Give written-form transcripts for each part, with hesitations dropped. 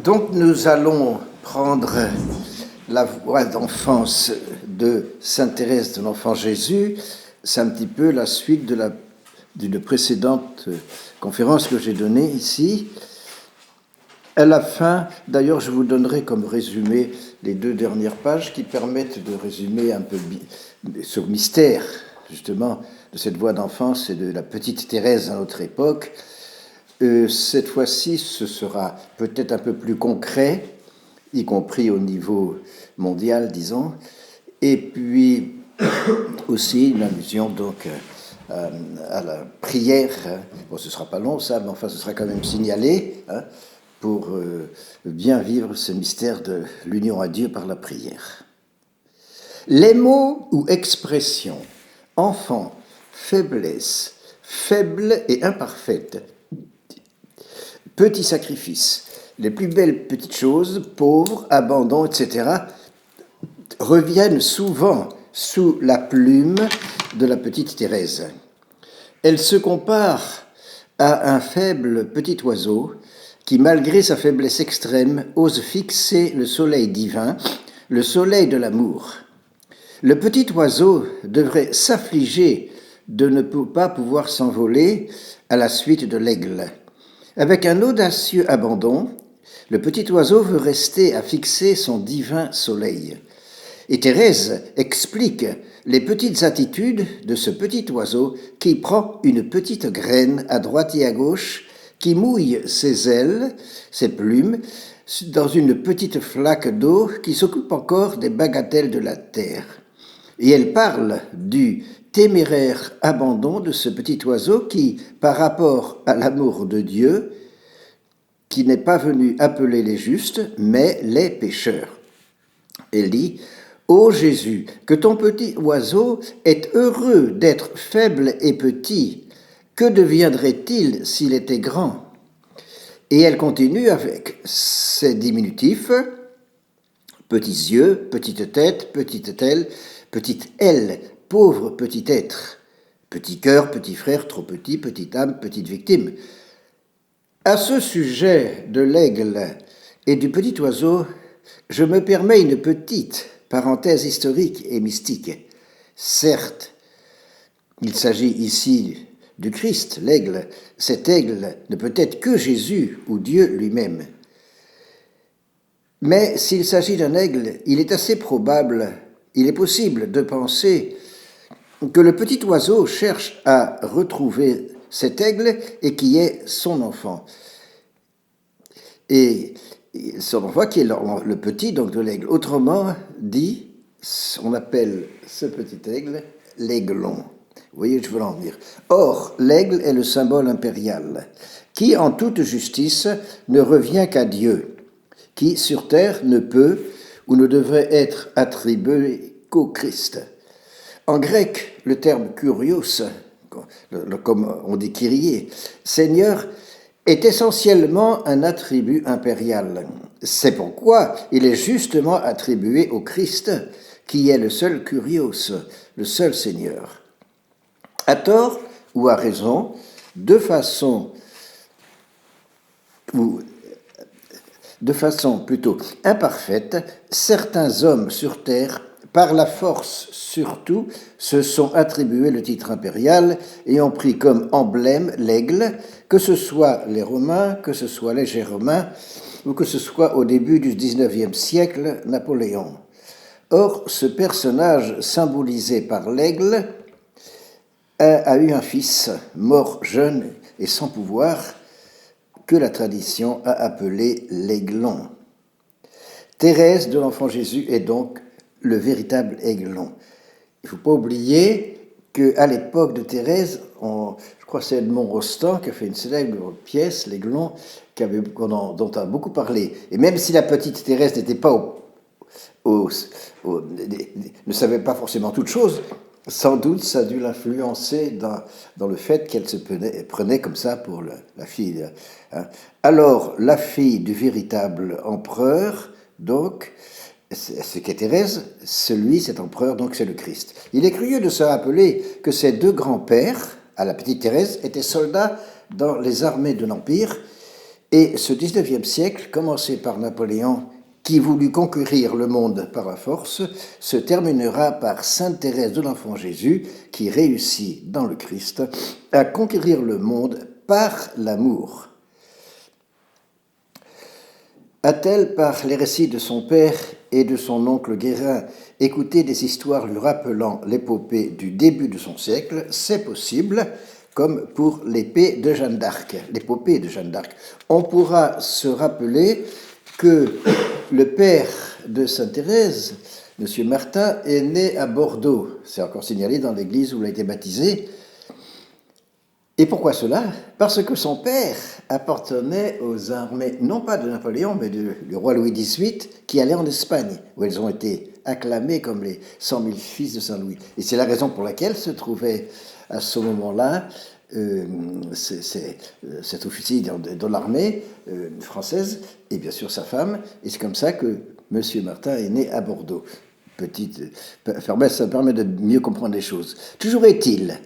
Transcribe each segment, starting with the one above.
Donc nous allons prendre la voie d'enfance de Sainte Thérèse de l'Enfant Jésus. C'est un petit peu la suite d'une précédente conférence que j'ai donnée ici. À la fin, d'ailleurs, je vous donnerai comme résumé les 2 dernières pages qui permettent de résumer un peu ce mystère, justement, de cette voie d'enfance et de la petite Thérèse à notre époque. Cette fois-ci, ce sera peut-être un peu plus concret, y compris au niveau mondial, disons, et puis aussi une allusion donc à la prière. Bon, ce ne sera pas long ça, mais enfin ce sera quand même signalé pour bien vivre ce mystère de l'union à Dieu par la prière. Les mots ou expressions enfant, faiblesse, faible et imparfaite, petit sacrifice, les plus belles petites choses, pauvres, abandon, etc., reviennent souvent sous la plume de la petite Thérèse. Elle se compare à un faible petit oiseau qui, malgré sa faiblesse extrême, ose fixer le soleil divin, le soleil de l'amour. Le petit oiseau devrait s'affliger de ne pas pouvoir s'envoler à la suite de l'aigle. Avec un audacieux abandon, le petit oiseau veut rester à fixer son divin soleil. Et Thérèse explique les petites attitudes de ce petit oiseau qui prend une petite graine à droite et à gauche, qui mouille ses ailes, ses plumes, dans une petite flaque d'eau qui s'occupe encore des bagatelles de la terre. Et elle parle du téméraire abandon de ce petit oiseau qui, par rapport à l'amour de Dieu, qui n'est pas venu appeler les justes, mais les pécheurs. Elle dit « Ô Jésus, que ton petit oiseau est heureux d'être faible et petit, que deviendrait-il s'il était grand ?» Et elle continue avec ses diminutifs, petits yeux, petite tête, petite aile, pauvre petit être, petit cœur, petit frère, trop petit, petite âme, petite victime. À ce sujet de l'aigle et du petit oiseau, je me permets une petite parenthèse historique et mystique. Certes, il s'agit ici du Christ, l'aigle. Cet aigle ne peut être que Jésus ou Dieu lui-même. Mais s'il s'agit d'un aigle, il est assez probable, il est possible de penser que le petit oiseau cherche à retrouver cet aigle et qui est son enfant. Et son enfant qui est le petit donc de l'aigle. Autrement dit, on appelle ce petit aigle l'aiglon. Vous voyez, je veux en venir. Or, l'aigle est le symbole impérial, qui en toute justice ne revient qu'à Dieu, qui sur terre ne peut ou ne devrait être attribué qu'au Christ. En grec, le terme kurios, comme on dit Kyrie, Seigneur, est essentiellement un attribut impérial. C'est pourquoi il est justement attribué au Christ, qui est le seul kurios, le seul Seigneur. À tort ou à raison, de façon plutôt imparfaite, certains hommes sur terre, par la force surtout, se sont attribués le titre impérial et ont pris comme emblème l'aigle, que ce soit les Romains, que ce soit les Germains, ou que ce soit au début du XIXe siècle, Napoléon. Or, ce personnage symbolisé par l'aigle a eu un fils, mort jeune et sans pouvoir, que la tradition a appelé l'aiglon. Thérèse de l'Enfant Jésus est donc le véritable aiglon. Il ne faut pas oublier qu'à l'époque de Thérèse, je crois que c'est Edmond Rostand qui a fait une célèbre pièce, l'aiglon, dont on a beaucoup parlé. Et même si la petite Thérèse n'était pas ne savait pas forcément toutes choses, sans doute ça a dû l'influencer dans le fait qu'elle se prenait comme ça pour la fille. Alors, la fille du véritable empereur, donc, ce qu'est Thérèse, cet empereur, donc c'est le Christ. Il est curieux de se rappeler que ses 2 grands-pères, à la petite Thérèse, étaient soldats dans les armées de l'Empire Et ce 19e siècle, commencé par Napoléon, qui voulut conquérir le monde par la force, se terminera par Sainte Thérèse de l'Enfant Jésus, qui réussit dans le Christ à conquérir le monde par l'amour. A-t-elle, par les récits de son père et de son oncle Guérin, écouté des histoires lui rappelant l'épopée du début de son siècle? C'est possible, comme pour l'épopée de Jeanne d'Arc. On pourra se rappeler que le père de Sainte Thérèse, M. Martin, est né à Bordeaux. C'est encore signalé dans l'église où il a été baptisé. Et pourquoi cela? Parce que son père appartenait aux armées, non pas de Napoléon, mais du roi Louis XVIII, qui allait en Espagne, où elles ont été acclamées comme les 100 000 fils de Saint-Louis. Et c'est la raison pour laquelle se trouvait à ce moment-là cet officier de l'armée française, et bien sûr sa femme, et c'est comme ça que M. Martin est né à Bordeaux. Ça permet de mieux comprendre les choses. Toujours est-il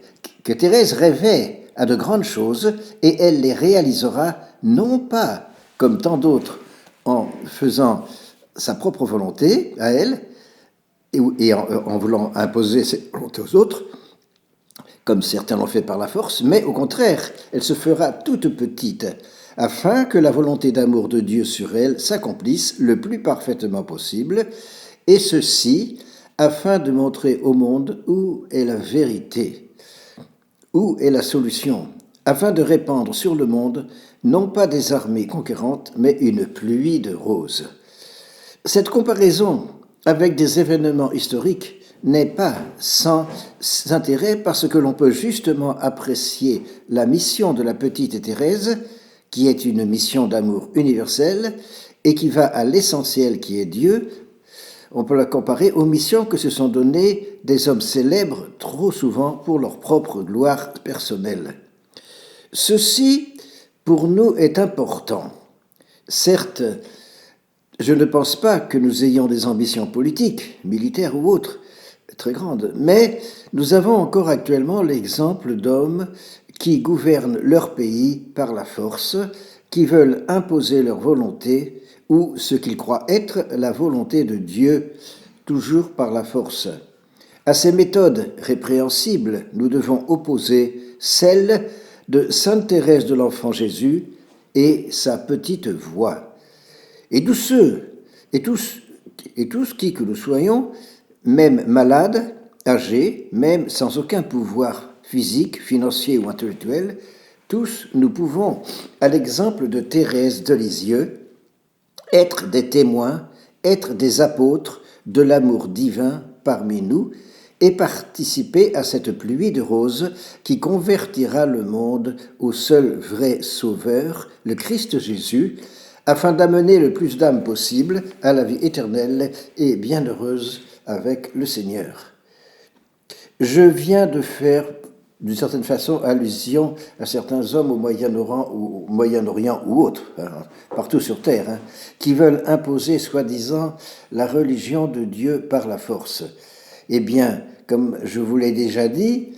que Thérèse rêvait à de grandes choses, et elle les réalisera non pas, comme tant d'autres, en faisant sa propre volonté à elle, et en voulant imposer ses volontés aux autres, comme certains l'ont fait par la force, mais au contraire, elle se fera toute petite, afin que la volonté d'amour de Dieu sur elle s'accomplisse le plus parfaitement possible, et ceci afin de montrer au monde où est la vérité, où est la solution, afin de répandre sur le monde non pas des armées conquérantes, mais une pluie de roses. Cette comparaison avec des événements historiques n'est pas sans intérêt parce que l'on peut justement apprécier la mission de la petite Thérèse, qui est une mission d'amour universel et qui va à l'essentiel qui est Dieu. On peut la comparer aux missions que se sont données des hommes célèbres trop souvent pour leur propre gloire personnelle. Ceci, pour nous, est important. Certes, je ne pense pas que nous ayons des ambitions politiques, militaires ou autres, très grandes, mais nous avons encore actuellement l'exemple d'hommes qui gouvernent leur pays par la force, qui veulent imposer leur volonté ou ce qu'ils croient être la volonté de Dieu, toujours par la force. À ces méthodes répréhensibles, nous devons opposer celle de Sainte Thérèse de l'Enfant Jésus et sa petite voix. Et tous qui que nous soyons, même malades, âgés, même sans aucun pouvoir physique, financier ou intellectuel, tous nous pouvons, à l'exemple de Thérèse de Lisieux, être des témoins, être des apôtres de l'amour divin parmi nous et participer à cette pluie de roses qui convertira le monde au seul vrai Sauveur, le Christ Jésus, afin d'amener le plus d'âmes possible à la vie éternelle et bienheureuse avec le Seigneur. Je viens de faire, d'une certaine façon, allusion à certains hommes au Moyen-Orient ou autres, partout sur Terre, qui veulent imposer, soi-disant, la religion de Dieu par la force. Eh bien, comme je vous l'ai déjà dit,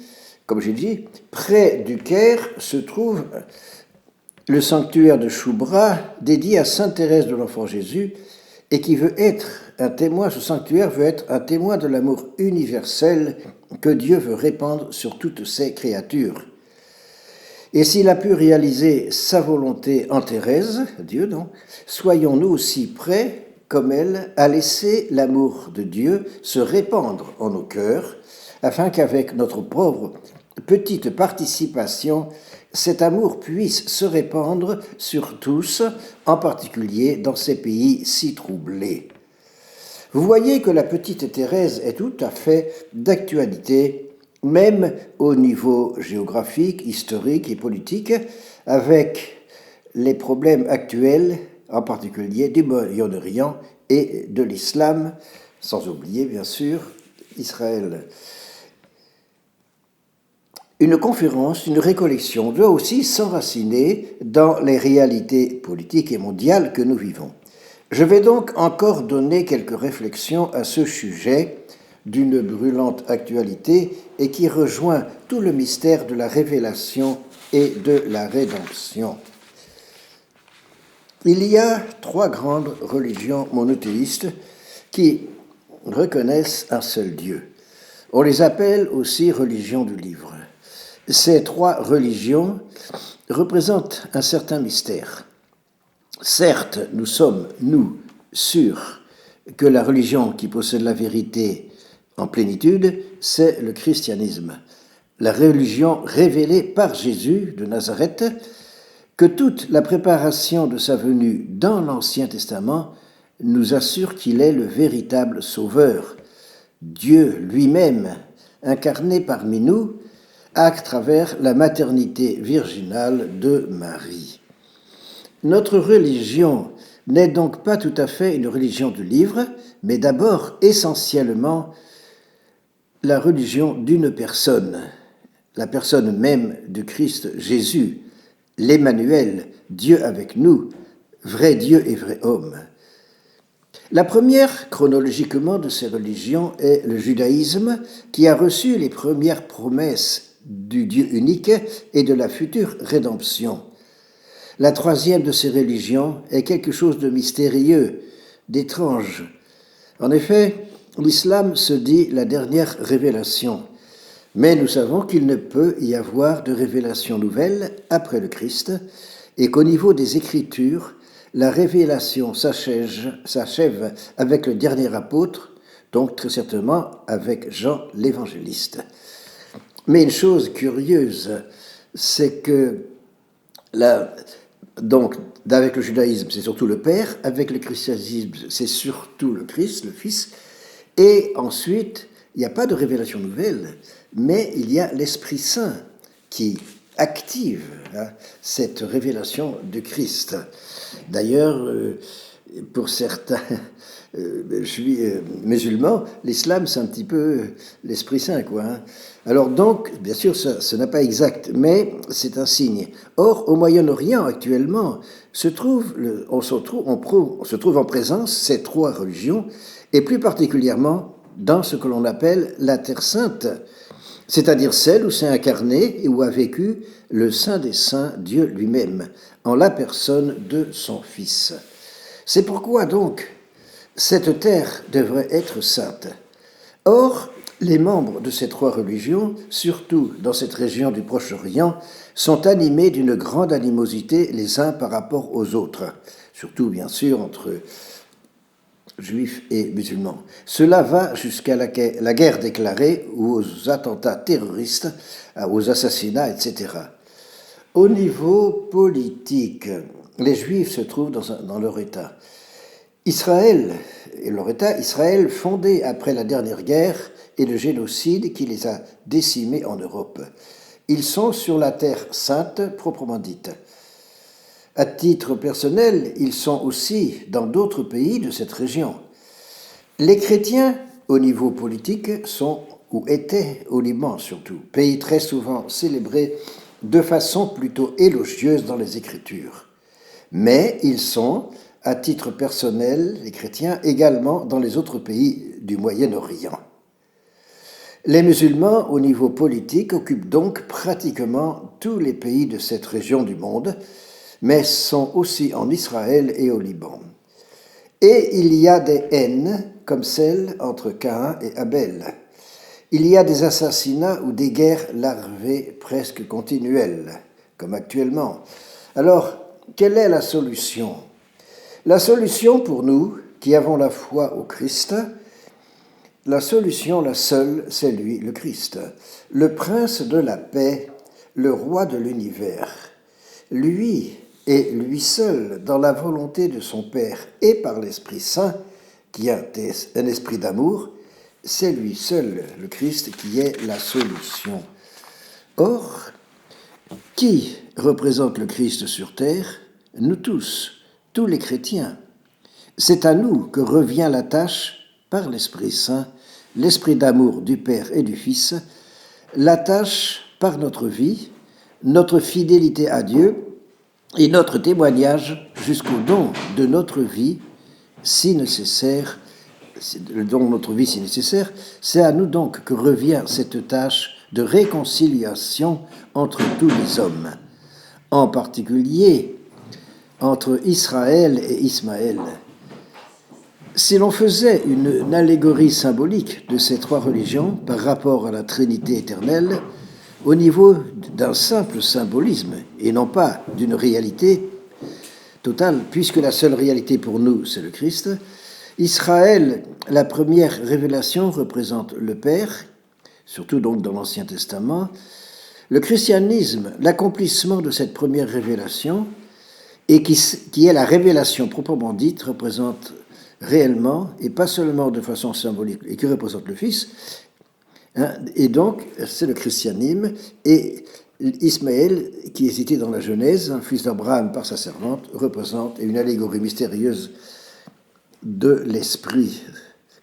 près du Caire se trouve le sanctuaire de Choubra, dédié à Sainte Thérèse de l'Enfant Jésus, et qui veut être un témoin, ce sanctuaire veut être un témoin de l'amour universel que Dieu veut répandre sur toutes ses créatures. Et s'il a pu réaliser sa volonté en Thérèse, Dieu non, soyons-nous aussi prêts, comme elle, à laisser l'amour de Dieu se répandre en nos cœurs, afin qu'avec notre pauvre petite participation, cet amour puisse se répandre sur tous, en particulier dans ces pays si troublés. Vous voyez que la petite Thérèse est tout à fait d'actualité, même au niveau géographique, historique et politique, avec les problèmes actuels, en particulier du Moyen-Orient et de l'islam, sans oublier bien sûr Israël. Une conférence, une récollection doit aussi s'enraciner dans les réalités politiques et mondiales que nous vivons. Je vais donc encore donner quelques réflexions à ce sujet d'une brûlante actualité et qui rejoint tout le mystère de la révélation et de la rédemption. Il y a trois grandes religions monothéistes qui reconnaissent un seul Dieu. On les appelle aussi religions du livre. Ces trois religions représentent un certain mystère. Certes, nous sommes, nous, sûrs que la religion qui possède la vérité en plénitude, c'est le christianisme, la religion révélée par Jésus de Nazareth, que toute la préparation de sa venue dans l'Ancien Testament nous assure qu'il est le véritable Sauveur, Dieu lui-même, incarné parmi nous, à travers la maternité virginale de Marie. Notre religion n'est donc pas tout à fait une religion du livre, mais d'abord essentiellement la religion d'une personne, la personne même du Christ Jésus, l'Emmanuel, Dieu avec nous, vrai Dieu et vrai homme. La première, chronologiquement, de ces religions est le judaïsme, qui a reçu les premières promesses du Dieu unique et de la future rédemption. La troisième de ces religions est quelque chose de mystérieux, d'étrange. En effet, l'islam se dit la dernière révélation. Mais nous savons qu'il ne peut y avoir de révélation nouvelle après le Christ et qu'au niveau des Écritures, la révélation s'achève avec le dernier apôtre, donc très certainement avec Jean l'évangéliste. Mais une chose curieuse, c'est que donc avec le judaïsme, c'est surtout le Père, avec le christianisme, c'est surtout le Christ, le Fils, et ensuite, il n'y a pas de révélation nouvelle, mais il y a l'Esprit Saint qui active cette révélation du Christ. D'ailleurs, pour certains musulmans, l'islam, c'est un petit peu l'Esprit Saint, quoi. Alors donc, bien sûr, ce n'est pas exact, mais c'est un signe. Or, au Moyen-Orient, actuellement, on se trouve en présence ces trois religions, et plus particulièrement dans ce que l'on appelle la Terre Sainte, c'est-à-dire celle où s'est incarné et où a vécu le Saint des Saints, Dieu lui-même, en la personne de son Fils. C'est pourquoi donc cette terre devrait être sainte. Or, les membres de ces trois religions, surtout dans cette région du Proche-Orient, sont animés d'une grande animosité les uns par rapport aux autres, surtout bien sûr entre juifs et musulmans. Cela va jusqu'à la guerre déclarée ou aux attentats terroristes, aux assassinats, etc. Au niveau politique, les juifs se trouvent dans leur État. Israël et leur État, Israël fondé après la dernière guerre et le génocide qui les a décimés en Europe. Ils sont sur la terre sainte proprement dite. À titre personnel, ils sont aussi dans d'autres pays de cette région. Les chrétiens, au niveau politique, sont ou étaient au Liban surtout, pays très souvent célébré de façon plutôt élogieuse dans les Écritures. Mais ils sont, à titre personnel, les chrétiens, également dans les autres pays du Moyen-Orient. Les musulmans, au niveau politique, occupent donc pratiquement tous les pays de cette région du monde, mais sont aussi en Israël et au Liban. Et il y a des haines, comme celle entre Caïn et Abel. Il y a des assassinats ou des guerres larvées presque continuelles, comme actuellement. Alors, quelle est la solution ? La solution pour nous, qui avons la foi au Christ, la solution, la seule, c'est lui, le Christ, le prince de la paix, le roi de l'univers. Lui et lui seul, dans la volonté de son Père et par l'Esprit Saint, qui est un esprit d'amour, c'est lui seul, le Christ, qui est la solution. Or, qui représente le Christ sur terre ? Nous tous les chrétiens. C'est à nous que revient la tâche, par l'Esprit Saint, l'Esprit d'amour du Père et du Fils, la tâche par notre vie, notre fidélité à Dieu et notre témoignage jusqu'au don de notre vie, si nécessaire, le don de notre vie si nécessaire, c'est à nous donc que revient cette tâche de réconciliation entre tous les hommes. En particulier, entre Israël et Ismaël. Si l'on faisait une allégorie symbolique de ces trois religions par rapport à la Trinité éternelle, au niveau d'un simple symbolisme et non pas d'une réalité totale, puisque la seule réalité pour nous, c'est le Christ, Israël, la première révélation, représente le Père, surtout donc dans l'Ancien Testament. Le christianisme, l'accomplissement de cette première révélation, et qui est la révélation proprement dite, représente réellement, et pas seulement de façon symbolique, et qui représente le Fils. Et donc, c'est le christianisme, et Ismaël, qui est cité dans la Genèse, fils d'Abraham par sa servante, représente une allégorie mystérieuse de l'esprit,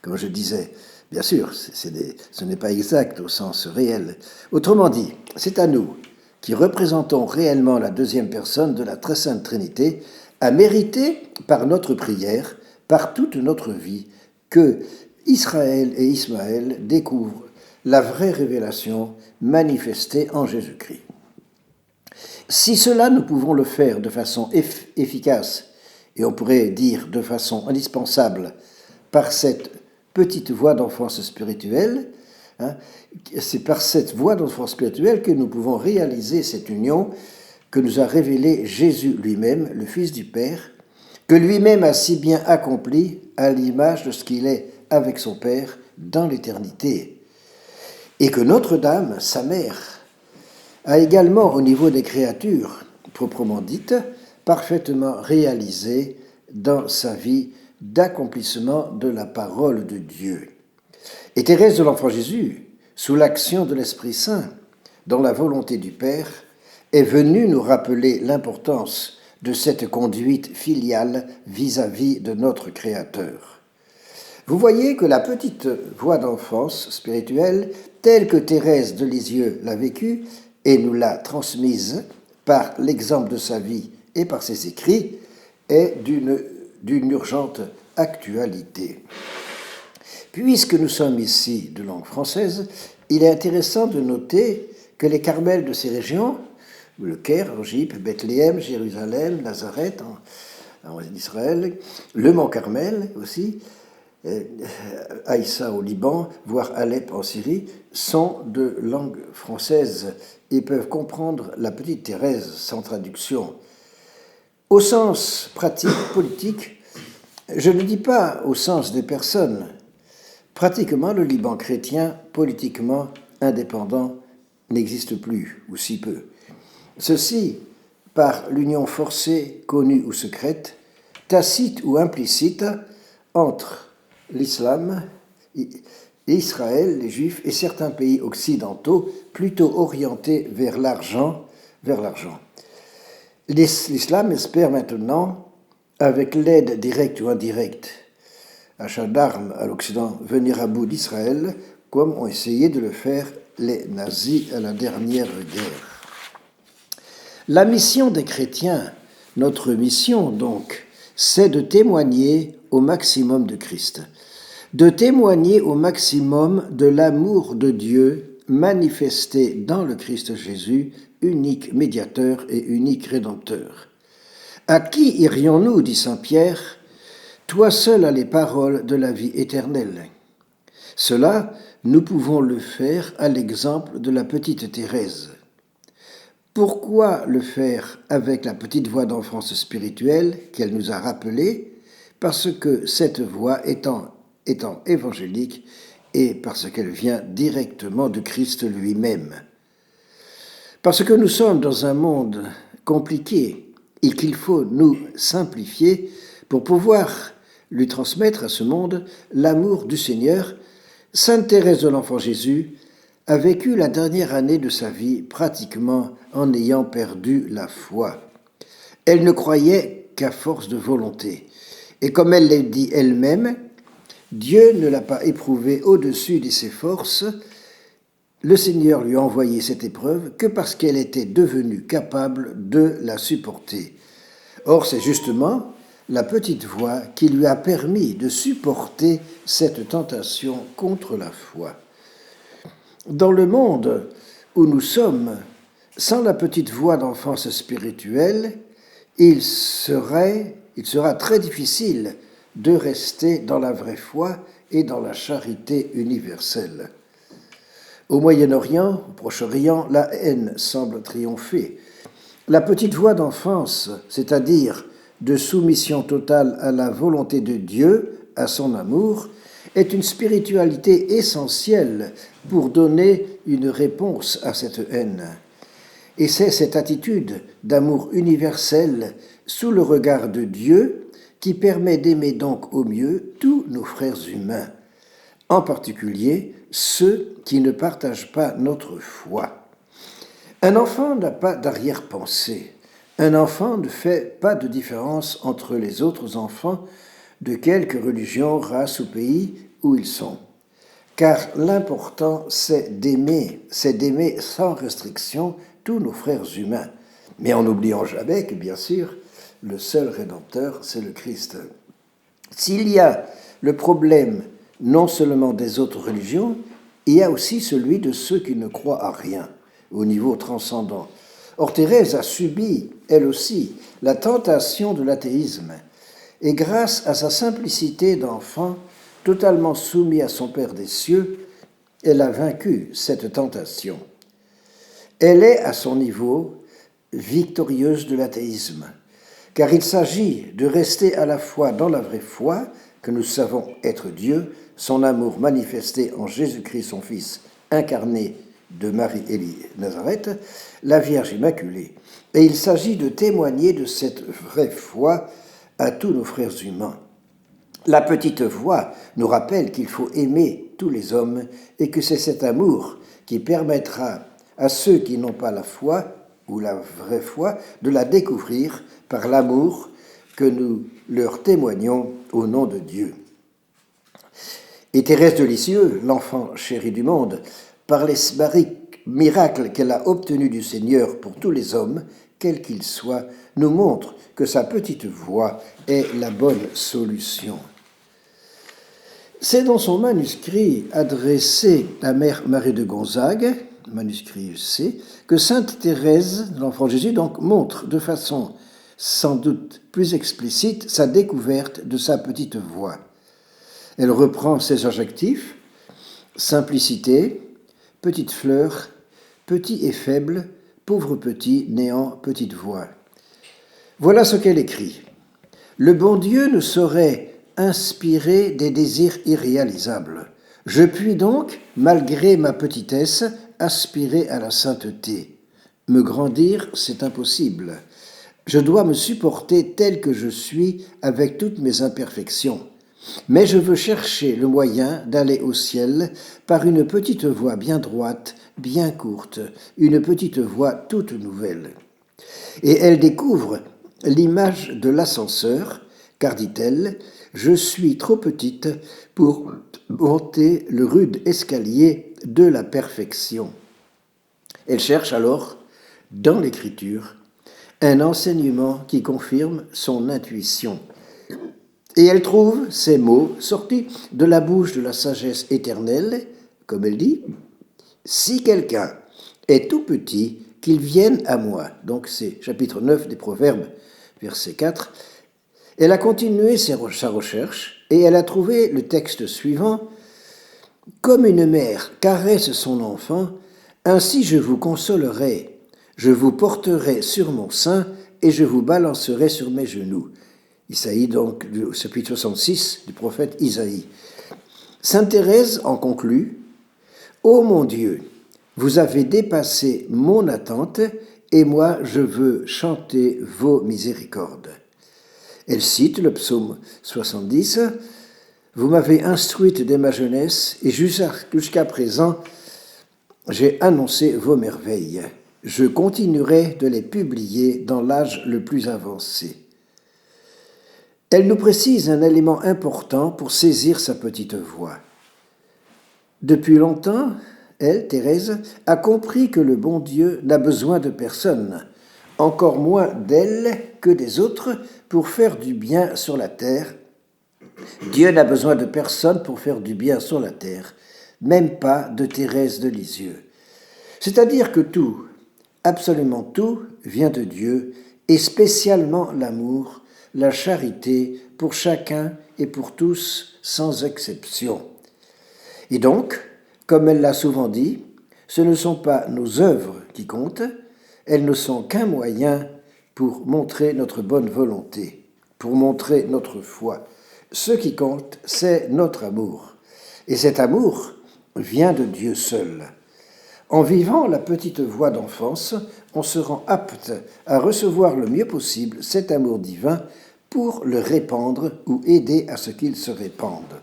comme je disais. Bien sûr, ce n'est pas exact au sens réel. Autrement dit, c'est à nous, qui représentons réellement la deuxième personne de la très sainte Trinité, à mériter par notre prière, par toute notre vie, que Israël et Ismaël découvrent la vraie révélation manifestée en Jésus-Christ. Si cela, nous pouvons le faire de façon efficace, et on pourrait dire de façon indispensable, par cette petite voie d'enfance spirituelle, c'est par cette voie d'enfance spirituelle que nous pouvons réaliser cette union que nous a révélée Jésus lui-même, le Fils du Père, que lui-même a si bien accompli à l'image de ce qu'il est avec son Père dans l'éternité, et que Notre-Dame, sa mère, a également au niveau des créatures proprement dites, parfaitement réalisé dans sa vie d'accomplissement de la parole de Dieu. Et Thérèse de l'Enfant Jésus, sous l'action de l'Esprit Saint, dans la volonté du Père, est venue nous rappeler l'importance de cette conduite filiale vis-à-vis de notre Créateur. Vous voyez que la petite voie d'enfance spirituelle, telle que Thérèse de Lisieux l'a vécue et nous l'a transmise par l'exemple de sa vie et par ses écrits, est d'une urgente actualité. Puisque nous sommes ici de langue française, il est intéressant de noter que les Carmels de ces régions, le Caire en Égypte, Bethléem, Jérusalem, Nazareth en Israël, le Mont Carmel aussi, Haïssa au Liban, voire Alep en Syrie, sont de langue française et peuvent comprendre la petite Thérèse sans traduction. Au sens pratique, politique, je ne dis pas au sens des personnes. Pratiquement, le Liban chrétien, politiquement indépendant, n'existe plus, ou si peu. Ceci par l'union forcée, connue ou secrète, tacite ou implicite, entre l'islam, Israël, les Juifs et certains pays occidentaux plutôt orientés vers l'argent. L'islam espère maintenant, avec l'aide directe ou indirecte, achat d'armes à l'Occident, venir à bout d'Israël, comme ont essayé de le faire les nazis à la dernière guerre. La mission des chrétiens, notre mission donc, c'est de témoigner au maximum de Christ, de témoigner au maximum de l'amour de Dieu manifesté dans le Christ Jésus, unique médiateur et unique rédempteur. À qui irions-nous, dit saint Pierre, toi seul as les paroles de la vie éternelle. Cela, nous pouvons le faire à l'exemple de la petite Thérèse. Pourquoi le faire avec la petite voix d'enfance spirituelle qu'elle nous a rappelée? Parce que cette voix étant évangélique et parce qu'elle vient directement de Christ lui-même. Parce que nous sommes dans un monde compliqué et qu'il faut nous simplifier pour pouvoir lui transmettre à ce monde l'amour du Seigneur, sainte Thérèse de l'Enfant Jésus a vécu la dernière année de sa vie pratiquement en ayant perdu la foi. Elle ne croyait qu'à force de volonté. Et comme elle l'a dit elle-même, Dieu ne l'a pas éprouvée au-dessus de ses forces. Le Seigneur lui a envoyé cette épreuve que parce qu'elle était devenue capable de la supporter. Or, c'est justement la petite voix qui lui a permis de supporter cette tentation contre la foi. Dans le monde où nous sommes, sans la petite voix d'enfance spirituelle, il sera très difficile de rester dans la vraie foi et dans la charité universelle. Au Moyen-Orient, au Proche-Orient, la haine semble triompher. La petite voix d'enfance, c'est-à-dire de soumission totale à la volonté de Dieu, à son amour, est une spiritualité essentielle pour donner une réponse à cette haine. Et c'est cette attitude d'amour universel sous le regard de Dieu qui permet d'aimer donc au mieux tous nos frères humains, en particulier ceux qui ne partagent pas notre foi. Un enfant n'a pas d'arrière-pensée. Un enfant ne fait pas de différence entre les autres enfants de quelque religion, race ou pays où ils sont. Car l'important, c'est d'aimer sans restriction tous nos frères humains, mais en n'oubliant jamais que, bien sûr, le seul Rédempteur, c'est le Christ. S'il y a le problème non seulement des autres religions, il y a aussi celui de ceux qui ne croient à rien, au niveau transcendant. Or, Thérèse a subi, elle aussi, la tentation de l'athéisme, et grâce à sa simplicité d'enfant, totalement soumis à son Père des cieux, elle a vaincu cette tentation. Elle est, à son niveau, victorieuse de l'athéisme, car il s'agit de rester à la fois dans la vraie foi, que nous savons être Dieu, son amour manifesté en Jésus-Christ, son Fils, incarné de Marie-Élie Nazareth, la Vierge Immaculée. Et il s'agit de témoigner de cette vraie foi à tous nos frères humains. La petite voix nous rappelle qu'il faut aimer tous les hommes et que c'est cet amour qui permettra à ceux qui n'ont pas la foi ou la vraie foi de la découvrir par l'amour que nous leur témoignons au nom de Dieu. Et Thérèse de Lisieux, l'enfant chéri du monde, par les miracles qu'elle a obtenus du Seigneur pour tous les hommes, quels qu'ils soient, nous montre que sa petite voix est la bonne solution. C'est dans son manuscrit adressé à Mère Marie de Gonzague, manuscrit C, que Sainte Thérèse, l'enfant Jésus, donc montre de façon sans doute plus explicite sa découverte de sa petite voix. Elle reprend ses adjectifs, simplicité, petite fleur, petit et faible, pauvre petit, néant, petite voix. Voilà ce qu'elle écrit. Le bon Dieu ne saurait inspirer des désirs irréalisables. Je puis donc, malgré ma petitesse, aspirer à la sainteté. Me grandir, c'est impossible. Je dois me supporter tel que je suis avec toutes mes imperfections. Mais je veux chercher le moyen d'aller au ciel par une petite voie bien droite, bien courte, une petite voie toute nouvelle. Et elle découvre l'image de l'ascenseur, car, dit-elle, je suis trop petite pour monter le rude escalier de la perfection. Elle cherche alors, dans l'Écriture, un enseignement qui confirme son intuition. Et elle trouve ces mots sortis de la bouche de la sagesse éternelle, comme elle dit, « Si quelqu'un est tout petit, qu'il vienne à moi ». Donc c'est chapitre 9 des Proverbes, verset 4. Elle a continué sa recherche et elle a trouvé le texte suivant. « Comme une mère caresse son enfant, ainsi je vous consolerai, je vous porterai sur mon sein et je vous balancerai sur mes genoux. » Isaïe, donc, du chapitre 66 du prophète Isaïe. Sainte Thérèse en conclut « Ô mon Dieu, vous avez dépassé mon attente et moi je veux chanter vos miséricordes. » Elle cite le psaume 70 « Vous m'avez instruite dès ma jeunesse et jusqu'à présent j'ai annoncé vos merveilles. Je continuerai de les publier dans l'âge le plus avancé. » Elle nous précise un élément important pour saisir sa petite voix. Depuis longtemps, elle, Thérèse, a compris que le bon Dieu n'a besoin de personne, encore moins d'elle que des autres, pour faire du bien sur la terre. Dieu n'a besoin de personne pour faire du bien sur la terre, même pas de Thérèse de Lisieux. C'est-à-dire que tout, absolument tout, vient de Dieu et spécialement l'amour, la charité pour chacun et pour tous sans exception. Et donc, comme elle l'a souvent dit, ce ne sont pas nos œuvres qui comptent, elles ne sont qu'un moyen pour montrer notre bonne volonté, pour montrer notre foi. Ce qui compte, c'est notre amour. Et cet amour vient de Dieu seul. En vivant la petite voie d'enfance, on se rend apte à recevoir le mieux possible cet amour divin pour le répandre ou aider à ce qu'il se répande.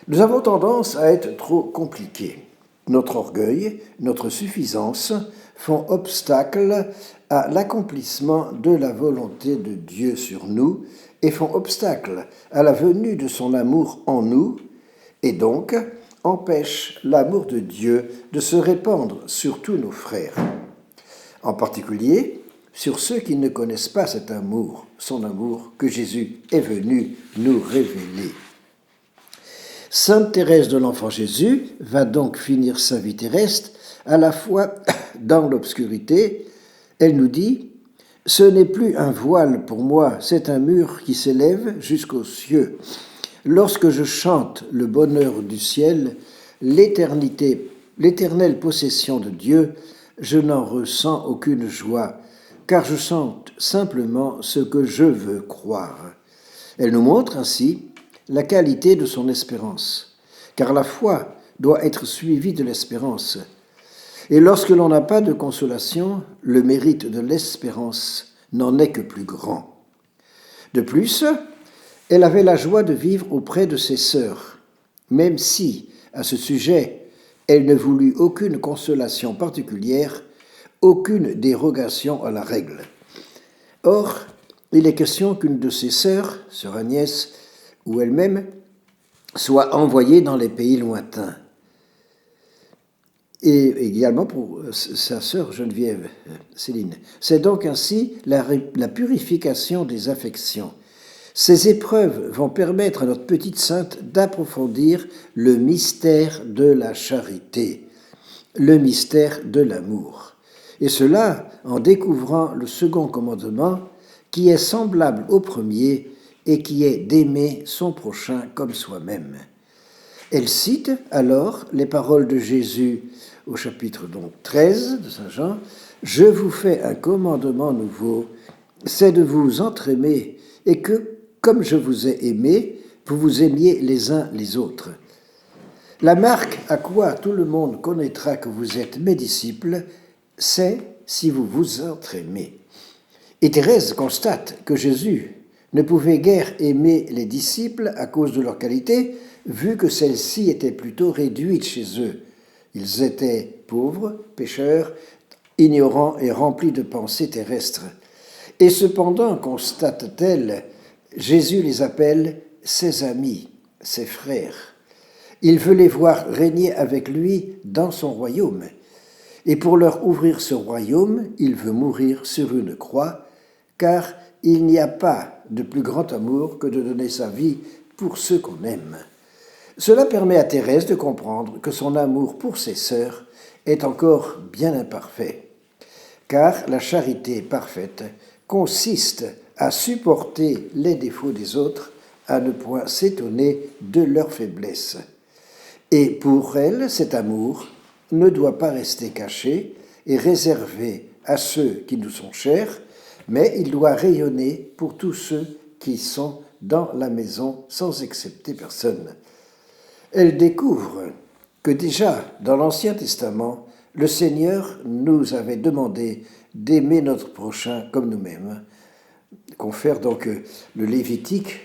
Nous avons tendance à être trop compliqués. Notre orgueil, notre suffisance font obstacle à l'accomplissement de la volonté de Dieu sur nous et font obstacle à la venue de son amour en nous et donc empêchent l'amour de Dieu de se répandre sur tous nos frères. En particulier sur ceux qui ne connaissent pas cet amour, son amour que Jésus est venu nous révéler. Sainte Thérèse de l'Enfant Jésus va donc finir sa vie terrestre à la fois dans l'obscurité. Elle nous dit « Ce n'est plus un voile pour moi, c'est un mur qui s'élève jusqu'aux cieux. Lorsque je chante le bonheur du ciel, l'éternelle possession de Dieu, je n'en ressens aucune joie, car je chante simplement ce que je veux croire. » Elle nous montre ainsi la qualité de son espérance, car la foi doit être suivie de l'espérance. Et lorsque l'on n'a pas de consolation, le mérite de l'espérance n'en est que plus grand. De plus, elle avait la joie de vivre auprès de ses sœurs, même si, à ce sujet, elle ne voulut aucune consolation particulière, aucune dérogation à la règle. Or, il est question qu'une de ses sœurs, sœur Agnès, ou elle-même, soit envoyée dans les pays lointains. Et également pour sa sœur Geneviève, Céline. C'est donc ainsi la purification des affections. Ces épreuves vont permettre à notre petite sainte d'approfondir le mystère de la charité, le mystère de l'amour. Et cela en découvrant le second commandement qui est semblable au premier et qui est d'aimer son prochain comme soi-même. Elle cite alors les paroles de Jésus au chapitre 13 de Saint Jean. « Je vous fais un commandement nouveau, c'est de vous entraimer et que, comme je vous ai aimé, vous vous aimiez les uns les autres. La marque à quoi tout le monde connaîtra que vous êtes mes disciples, c'est si vous vous entraimez. » Et Thérèse constate que Jésus ne pouvait guère aimer les disciples à cause de leur qualité, vu que celle-ci était plutôt réduite chez eux. Ils étaient pauvres, pécheurs, ignorants et remplis de pensées terrestres. Et cependant, constate-t-elle, Jésus les appelle ses amis, ses frères. Il veut les voir régner avec lui dans son royaume. Et pour leur ouvrir ce royaume, il veut mourir sur une croix, car il n'y a pas de plus grand amour que de donner sa vie pour ceux qu'on aime. Cela permet à Thérèse de comprendre que son amour pour ses sœurs est encore bien imparfait, car la charité parfaite consiste à supporter les défauts des autres, à ne point s'étonner de leurs faiblesses. Et pour elle, cet amour ne doit pas rester caché et réservé à ceux qui nous sont chers, mais il doit rayonner pour tous ceux qui sont dans la maison sans excepter personne. Elle découvre que déjà dans l'Ancien Testament, le Seigneur nous avait demandé d'aimer notre prochain comme nous-mêmes. Confère donc le Lévitique,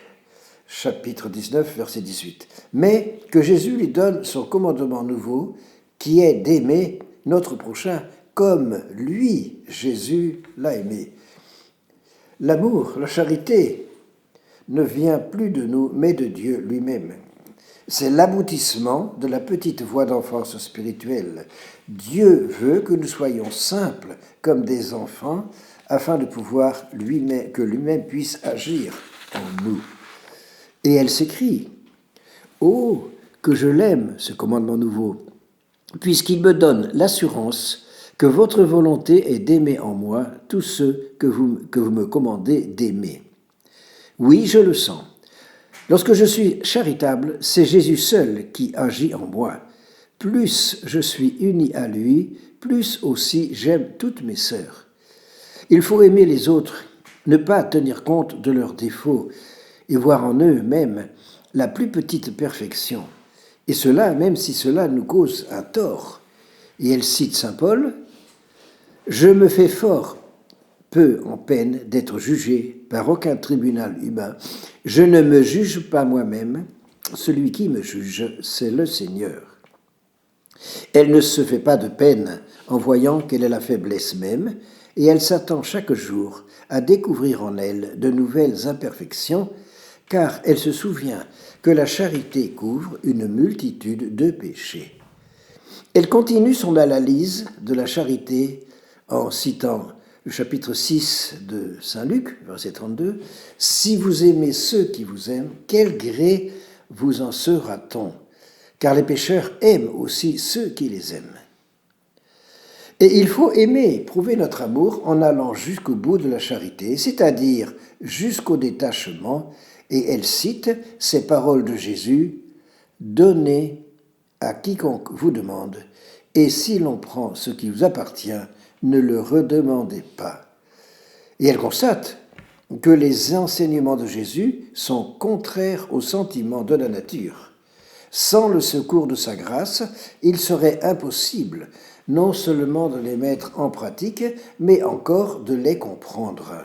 chapitre 19, verset 18. Mais que Jésus lui donne son commandement nouveau, qui est d'aimer notre prochain comme lui, Jésus, l'a aimé. L'amour, la charité, ne vient plus de nous, mais de Dieu lui-même. C'est l'aboutissement de la petite voie d'enfance spirituelle. Dieu veut que nous soyons simples comme des enfants, afin de pouvoir que lui-même puisse agir en nous. Et elle s'écrie « Oh, que je l'aime, ce commandement nouveau, puisqu'il me donne l'assurance que votre volonté est d'aimer en moi tous ceux que vous me commandez d'aimer. Oui, je le sens. Lorsque je suis charitable, c'est Jésus seul qui agit en moi. Plus je suis uni à lui, plus aussi j'aime toutes mes sœurs. Il faut aimer les autres, ne pas tenir compte de leurs défauts et voir en eux-mêmes la plus petite perfection. Et cela, même si cela nous cause un tort. Et elle cite saint Paul, « Je me fais fort peu en peine d'être jugé par aucun tribunal humain. Je ne me juge pas moi-même, celui qui me juge, c'est le Seigneur. » Elle ne se fait pas de peine en voyant qu'elle est la faiblesse même, et elle s'attend chaque jour à découvrir en elle de nouvelles imperfections, car elle se souvient que la charité couvre une multitude de péchés. Elle continue son analyse de la charité en citant le chapitre 6 de saint Luc, verset 32, « Si vous aimez ceux qui vous aiment, quel gré vous en sera-t-on ? Car les pécheurs aiment aussi ceux qui les aiment. » Et il faut aimer, prouver notre amour en allant jusqu'au bout de la charité, c'est-à-dire jusqu'au détachement. Et elle cite ces paroles de Jésus, « Donnez à quiconque vous demande, et si l'on prend ce qui vous appartient, ne le redemandez pas. » Et elle constate que les enseignements de Jésus sont contraires aux sentiments de la nature. Sans le secours de sa grâce, il serait impossible non seulement de les mettre en pratique, mais encore de les comprendre.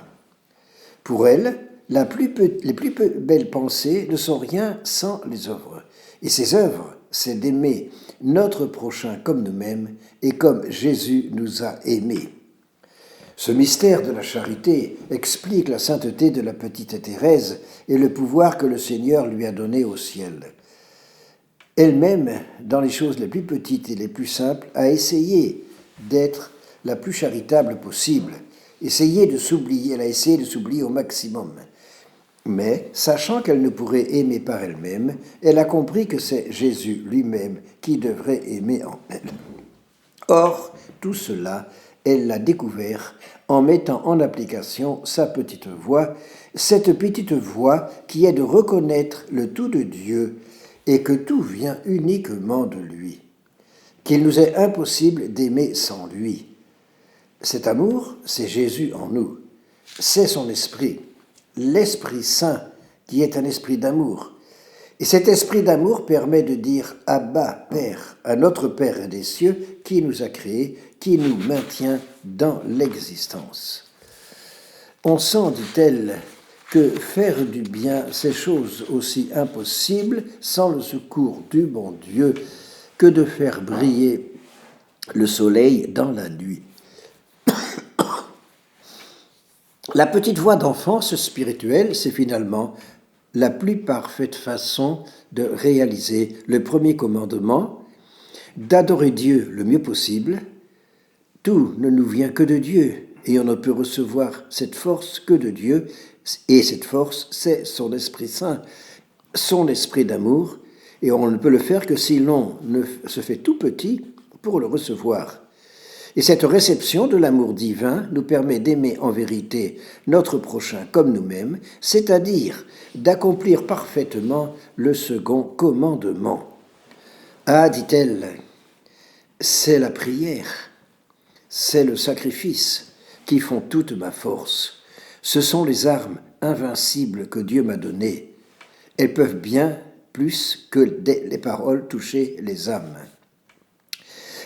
Pour elle, les plus belles pensées ne sont rien sans les œuvres. Et ces œuvres, c'est d'aimer notre prochain comme nous-mêmes et comme Jésus nous a aimés. Ce mystère de la charité explique la sainteté de la petite Thérèse et le pouvoir que le Seigneur lui a donné au ciel. Elle-même, dans les choses les plus petites et les plus simples, a essayé d'être la plus charitable possible, elle a essayé de s'oublier au maximum. Mais, sachant qu'elle ne pourrait aimer par elle-même, elle a compris que c'est Jésus lui-même qui devrait aimer en elle. Or, tout cela, elle l'a découvert en mettant en application sa petite voix, cette petite voix qui est de reconnaître le tout de Dieu et que tout vient uniquement de lui, qu'il nous est impossible d'aimer sans lui. Cet amour, c'est Jésus en nous, c'est son esprit, l'Esprit Saint qui est un esprit d'amour. Et cet esprit d'amour permet de dire « Abba, Père » à notre Père des cieux qui nous a créés, qui nous maintient dans l'existence. On sent, dit-elle, que faire du bien, c'est chose aussi impossible sans le secours du bon Dieu que de faire briller le soleil dans la nuit. La petite voix d'enfance spirituelle, c'est finalement la plus parfaite façon de réaliser le premier commandement, d'adorer Dieu le mieux possible. Tout ne nous vient que de Dieu et on ne peut recevoir cette force que de Dieu. Et cette force, c'est son Esprit Saint, son esprit d'amour, et on ne peut le faire que si l'on se fait tout petit pour le recevoir. Et cette réception de l'amour divin nous permet d'aimer en vérité notre prochain comme nous-mêmes, c'est-à-dire d'accomplir parfaitement le second commandement. Ah, dit-elle, c'est la prière, c'est le sacrifice qui font toute ma force. Ce sont les armes invincibles que Dieu m'a données. Elles peuvent bien plus que les paroles toucher les âmes.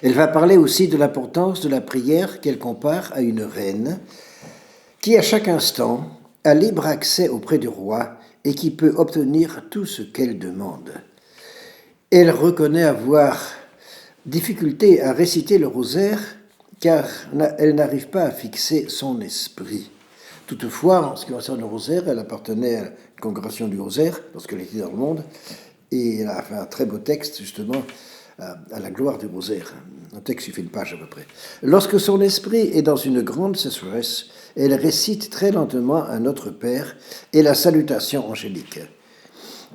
Elle va parler aussi de l'importance de la prière qu'elle compare à une reine qui, à chaque instant, a libre accès auprès du roi et qui peut obtenir tout ce qu'elle demande. Elle reconnaît avoir difficulté à réciter le rosaire car elle n'arrive pas à fixer son esprit. Toutefois, en ce qui concerne le rosaire, elle appartenait à la congrégation du rosaire lorsqu'elle était dans le monde et elle a fait un très beau texte justement à la gloire du rosaire. Un texte qui fait une page à peu près. Lorsque son esprit est dans une grande sécheresse, elle récite très lentement un Notre Père et la salutation angélique.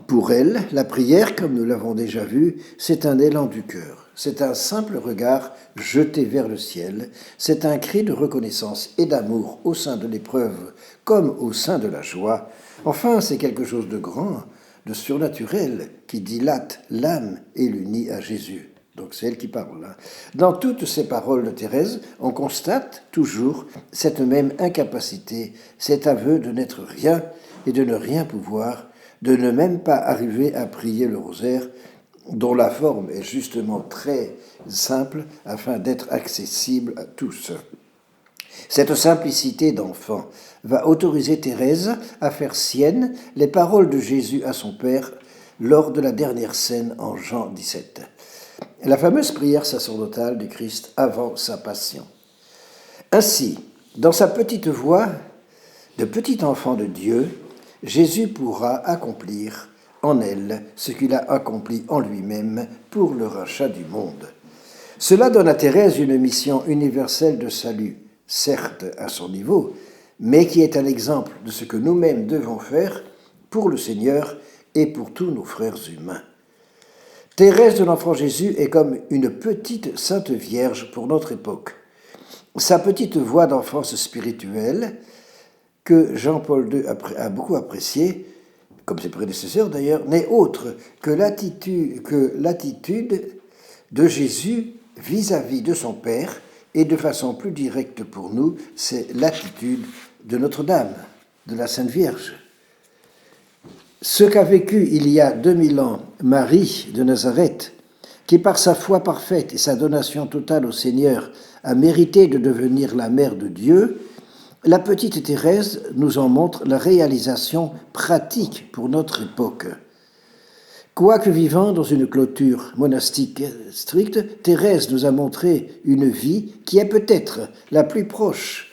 Pour elle, la prière, comme nous l'avons déjà vu, c'est un élan du cœur. C'est un simple regard jeté vers le ciel, c'est un cri de reconnaissance et d'amour au sein de l'épreuve comme au sein de la joie. Enfin, c'est quelque chose de grand, de surnaturel, qui dilate l'âme et l'unit à Jésus. Donc c'est elle qui parle. Dans toutes ces paroles de Thérèse, on constate toujours cette même incapacité, cet aveu de n'être rien et de ne rien pouvoir, de ne même pas arriver à prier le rosaire, dont la forme est justement très simple afin d'être accessible à tous. Cette simplicité d'enfant va autoriser Thérèse à faire sienne les paroles de Jésus à son Père lors de la dernière scène en Jean 17. La fameuse prière sacerdotale du Christ avant sa passion. Ainsi, dans sa petite voix de petit enfant de Dieu, Jésus pourra accomplir en elle ce qu'il a accompli en lui-même pour le rachat du monde. Cela donne à Thérèse une mission universelle de salut, certes à son niveau, mais qui est un exemple de ce que nous-mêmes devons faire pour le Seigneur et pour tous nos frères humains. Thérèse de l'Enfant Jésus est comme une petite Sainte Vierge pour notre époque. Sa petite voix d'enfance spirituelle, que Jean-Paul II a beaucoup appréciée, comme ses prédécesseurs d'ailleurs, n'est autre que l'attitude de Jésus vis-à-vis de son Père, et de façon plus directe pour nous, c'est l'attitude de Notre-Dame, de la Sainte Vierge. Ce qu'a vécu il y a 2000 ans Marie de Nazareth, qui par sa foi parfaite et sa donation totale au Seigneur a mérité de devenir la mère de Dieu, la petite Thérèse nous en montre la réalisation pratique pour notre époque. Quoique vivant dans une clôture monastique stricte, Thérèse nous a montré une vie qui est peut-être la plus proche,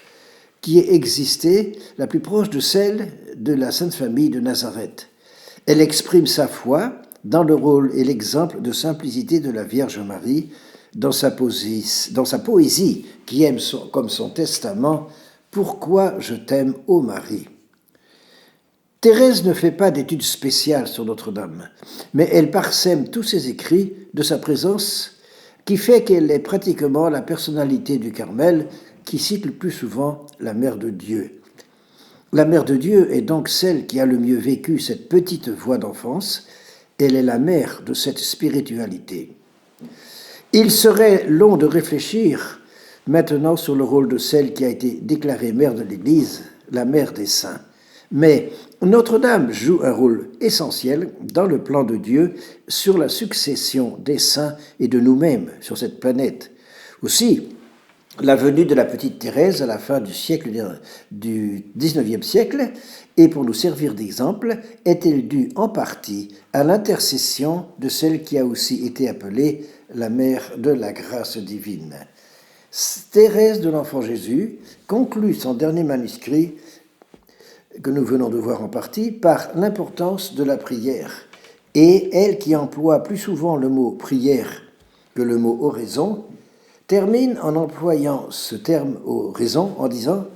qui ait existé, la plus proche de celle de la Sainte Famille de Nazareth. Elle exprime sa foi dans le rôle et l'exemple de simplicité de la Vierge Marie, dans sa poésie qui aime comme son testament « Pourquoi je t'aime, ô Marie ?» Thérèse ne fait pas d'études spéciales sur Notre-Dame, mais elle parsème tous ses écrits de sa présence, qui fait qu'elle est pratiquement la personnalité du Carmel qui cite le plus souvent la Mère de Dieu. La Mère de Dieu est donc celle qui a le mieux vécu cette petite voix d'enfance. Elle est la mère de cette spiritualité. Il serait long de réfléchir maintenant sur le rôle de celle qui a été déclarée mère de l'Église, la mère des saints. Mais Notre-Dame joue un rôle essentiel dans le plan de Dieu sur la succession des saints et de nous-mêmes sur cette planète. Aussi, la venue de la petite Thérèse à la fin du XIXe siècle, et pour nous servir d'exemple, est-elle due en partie à l'intercession de celle qui a aussi été appelée la mère de la grâce divine. Thérèse de l'Enfant Jésus conclut son dernier manuscrit, que nous venons de voir en partie, par l'importance de la prière. Et elle qui emploie plus souvent le mot prière que le mot oraison, termine en employant ce terme oraison en disant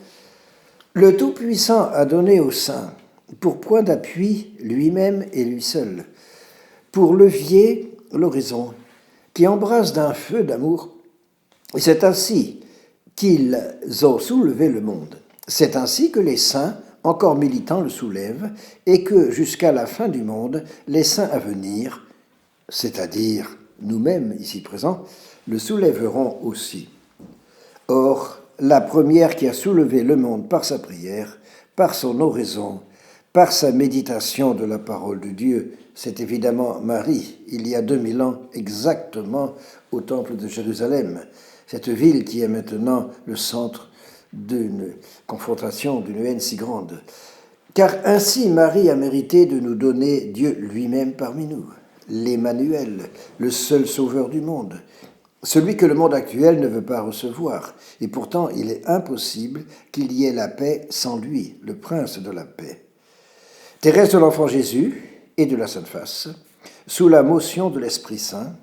« Le Tout-Puissant a donné aux saints pour point d'appui lui-même et lui seul, pour levier l'oraison, qui embrasse d'un feu d'amour. Et c'est ainsi qu'ils ont soulevé le monde. C'est ainsi que les saints, encore militants, le soulèvent, et que, jusqu'à la fin du monde, les saints à venir, c'est-à-dire nous-mêmes ici présents, le soulèveront aussi. Or, la première qui a soulevé le monde par sa prière, par son oraison, par sa méditation de la parole de Dieu, c'est évidemment Marie, il y a 2000 ans exactement au temple de Jérusalem, cette ville qui est maintenant le centre d'une confrontation, d'une haine si grande. Car ainsi Marie a mérité de nous donner Dieu lui-même parmi nous, l'Emmanuel, le seul sauveur du monde, celui que le monde actuel ne veut pas recevoir. Et pourtant, il est impossible qu'il y ait la paix sans lui, le prince de la paix. Thérèse de l'Enfant Jésus et de la Sainte Face, sous la motion de l'Esprit Saint,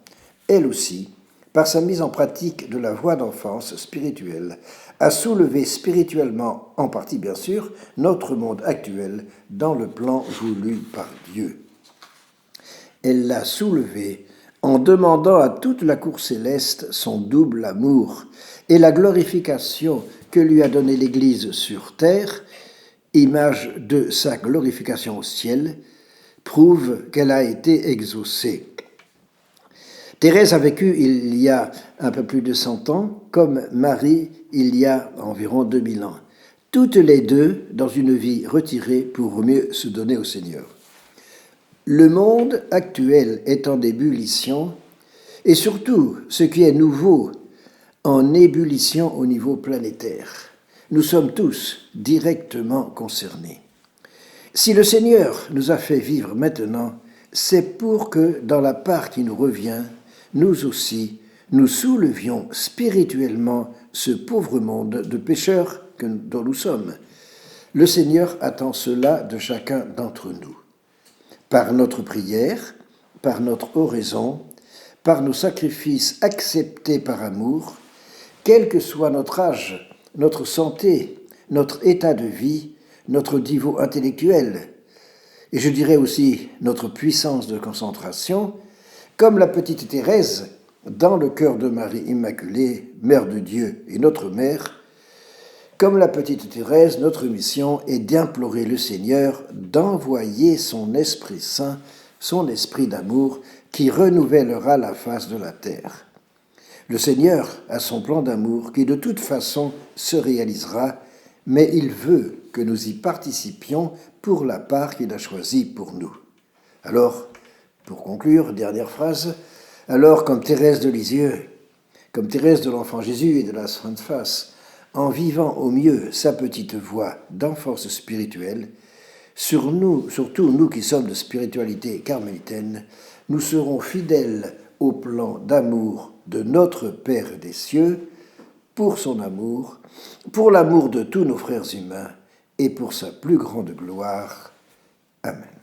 elle aussi, par sa mise en pratique de la voie d'enfance spirituelle, a soulevé spirituellement, en partie bien sûr, notre monde actuel dans le plan voulu par Dieu. Elle l'a soulevé en demandant à toute la cour céleste son double amour et la glorification que lui a donnée l'Église sur terre, image de sa glorification au ciel, prouve qu'elle a été exaucée. Thérèse a vécu il y a un peu plus de 100 ans, comme Marie il y a environ 2000 ans, toutes les deux dans une vie retirée pour mieux se donner au Seigneur. Le monde actuel est en ébullition, et surtout ce qui est nouveau, en ébullition au niveau planétaire. Nous sommes tous directement concernés. Si le Seigneur nous a fait vivre maintenant, c'est pour que, dans la part qui nous revient, nous aussi, nous soulevions spirituellement ce pauvre monde de pécheurs dont nous sommes. Le Seigneur attend cela de chacun d'entre nous. Par notre prière, par notre oraison, par nos sacrifices acceptés par amour, quel que soit notre âge, notre santé, notre état de vie, notre niveau intellectuel, et je dirais aussi notre puissance de concentration, comme la petite Thérèse, dans le cœur de Marie Immaculée, Mère de Dieu et notre Mère, comme la petite Thérèse, notre mission est d'implorer le Seigneur d'envoyer son Esprit Saint, son esprit d'amour, qui renouvellera la face de la terre. Le Seigneur a son plan d'amour qui de toute façon se réalisera, mais il veut que nous y participions pour la part qu'il a choisie pour nous. Alors, pour conclure, dernière phrase, alors comme Thérèse de Lisieux, comme Thérèse de l'Enfant Jésus et de la Sainte Face, en vivant au mieux sa petite voie d'enfance spirituelle, surtout nous qui sommes de spiritualité carmélitaine, nous serons fidèles au plan d'amour de notre Père des cieux, pour son amour, pour l'amour de tous nos frères humains et pour sa plus grande gloire. Amen.